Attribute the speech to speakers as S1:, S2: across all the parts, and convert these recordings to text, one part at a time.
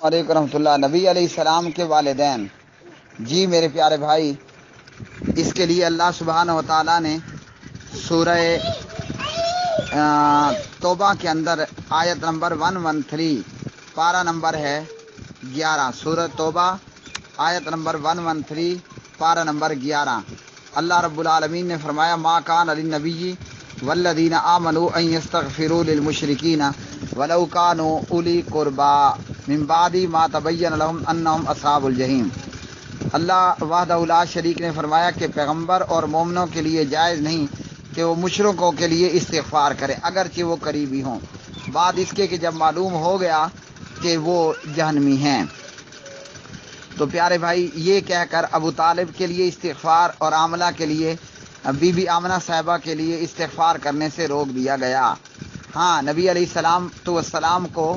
S1: علیکم رحمۃ اللہ۔ نبی علیہ السلام کے والدین، جی میرے پیارے بھائی، اس کے لیے اللہ سبحانہ و تعالیٰ نے سورہ توبہ کے اندر آیت نمبر 113 پارہ نمبر ہے 11، سورہ توبہ آیت نمبر 113 پارہ نمبر 11، اللہ رب العالمین نے فرمایا ما کان للنبی والذین آمنوا ان یستغفروا للمشرکین ولو کانوا اولی قربا من بعد ما تبین لهم انہم اصحاب الجحیم۔ اللہ وحدہ لا شریک نے فرمایا کہ پیغمبر اور مومنوں کے لیے جائز نہیں کہ وہ مشرکوں کے لیے استغفار کریں اگرچہ وہ قریبی ہوں، بعد اس کے کہ جب معلوم ہو گیا کہ وہ جہنمی ہیں۔ تو پیارے بھائی، یہ کہہ کر ابو طالب کے لیے استغفار اور آمنہ کے لیے، بی بی آمنہ صاحبہ کے لیے استغفار کرنے سے روک دیا گیا۔ ہاں، نبی علیہ السلام کو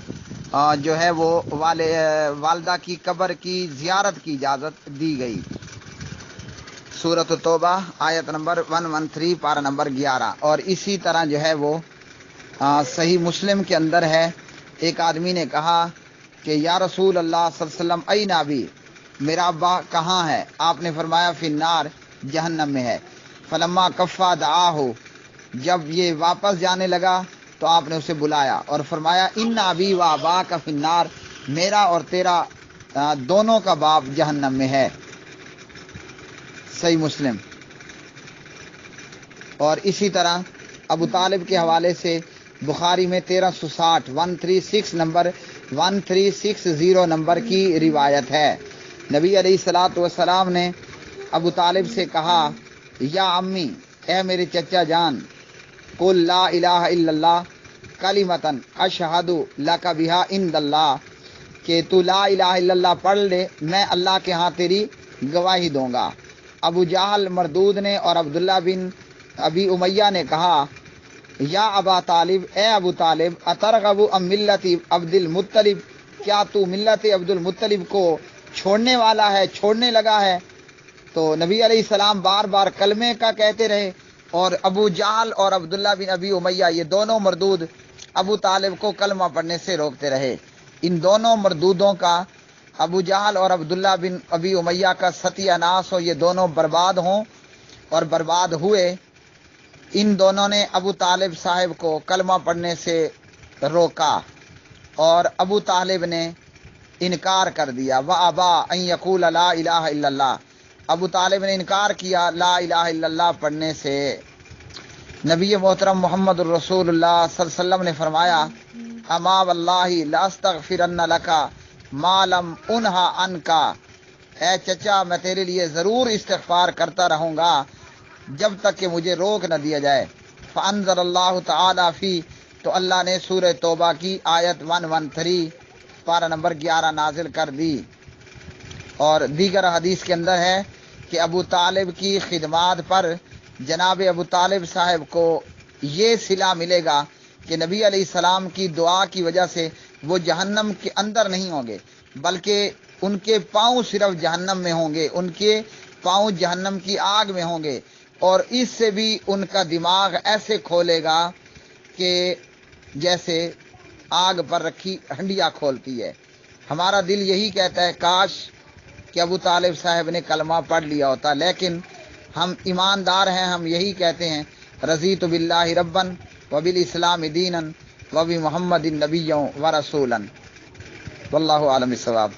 S1: جو ہے وہ والدہ کی قبر کی زیارت کی اجازت دی گئی۔ سورۃ توبہ آیت نمبر 113 پارہ نمبر 11۔ اور اسی طرح جو ہے وہ صحیح مسلم کے اندر ہے، ایک آدمی نے کہا کہ یا رسول اللہ صلی اللہ علیہ وسلم این ابی، میرا ابا کہاں ہے؟ آپ نے فرمایا فی النار، جہنم میں ہے۔ فلما کفا دعاہ، جب یہ واپس جانے لگا تو آپ نے اسے بلایا اور فرمایا ان ابی و اباک فی النار، میرا اور تیرا دونوں کا باپ جہنم میں ہے۔ صحیح مسلم۔ اور اسی طرح ابو طالب کے حوالے سے بخاری میں 1360 1360 نمبر کی روایت ہے، نبی علیہ الصلوۃ والسلام نے ابو طالب سے کہا یا امی، اے میرے چچا جان، قل لا الہ الا اللہ کلمۃ اشہد لک بہا عند اللہ، کہ تو لا الہ الا اللہ پڑھ لے، میں اللہ کے ہاں تیری گواہی دوں گا۔ ابو جہل مردود نے اور عبداللہ بن ابی امیہ نے کہا یا ابا طالب، اے ابو طالب، اترغب عن ملت عبد المطلب، کیا تو ملت عبد المطلب کو چھوڑنے والا ہے، چھوڑنے لگا ہے؟ تو نبی علیہ السلام بار بار کلمے کا کہتے رہے، اور ابو جہل اور عبداللہ بن ابی امیہ یہ دونوں مردود ابو طالب کو کلمہ پڑھنے سے روکتے رہے۔ ان دونوں مردودوں کا، ابو جہل اور عبداللہ بن ابی امیہ کا ستیہ ناس ہو، یہ دونوں برباد ہوں اور برباد ہوئے۔ ان دونوں نے ابو طالب صاحب کو کلمہ پڑھنے سے روکا اور ابو طالب نے انکار کر دیا۔ وَأَبَى أَن يَقُولَ لَا إِلَٰهَ إِلَّا اللَّهُ، ابو طالب نے انکار کیا لا الہ الا اللہ پڑھنے سے۔ نبی محترم محمد الرسول اللہ صلی اللہ علیہ وسلم نے فرمایا اما واللہ لاستغفرن لک ما لم انہا عنک، اے چچا میں تیرے لیے ضرور استغفار کرتا رہوں گا جب تک کہ مجھے روک نہ دیا جائے۔ فانزل اللہ تعالی فی، تو اللہ نے سورہ توبہ کی آیت 113 پارہ نمبر 11 نازل کر دی۔ اور دیگر حدیث کے اندر ہے کہ ابو طالب کی خدمات پر جناب ابو طالب صاحب کو یہ صلہ ملے گا کہ نبی علیہ السلام کی دعا کی وجہ سے وہ جہنم کے اندر نہیں ہوں گے، بلکہ ان کے پاؤں صرف جہنم میں ہوں گے، ان کے پاؤں جہنم کی آگ میں ہوں گے، اور اس سے بھی ان کا دماغ ایسے کھولے گا کہ جیسے آگ پر رکھی ہنڈیا کھولتی ہے۔ ہمارا دل یہی کہتا ہے کاش کہ ابو طالب صاحب نے کلمہ پڑھ لیا ہوتا، لیکن ہم ایماندار ہیں، ہم یہی کہتے ہیں رضیت باللہ ربا وبالاسلام دینا وبمحمد نبیا ورسولا۔ واللہ اعلم بالصواب۔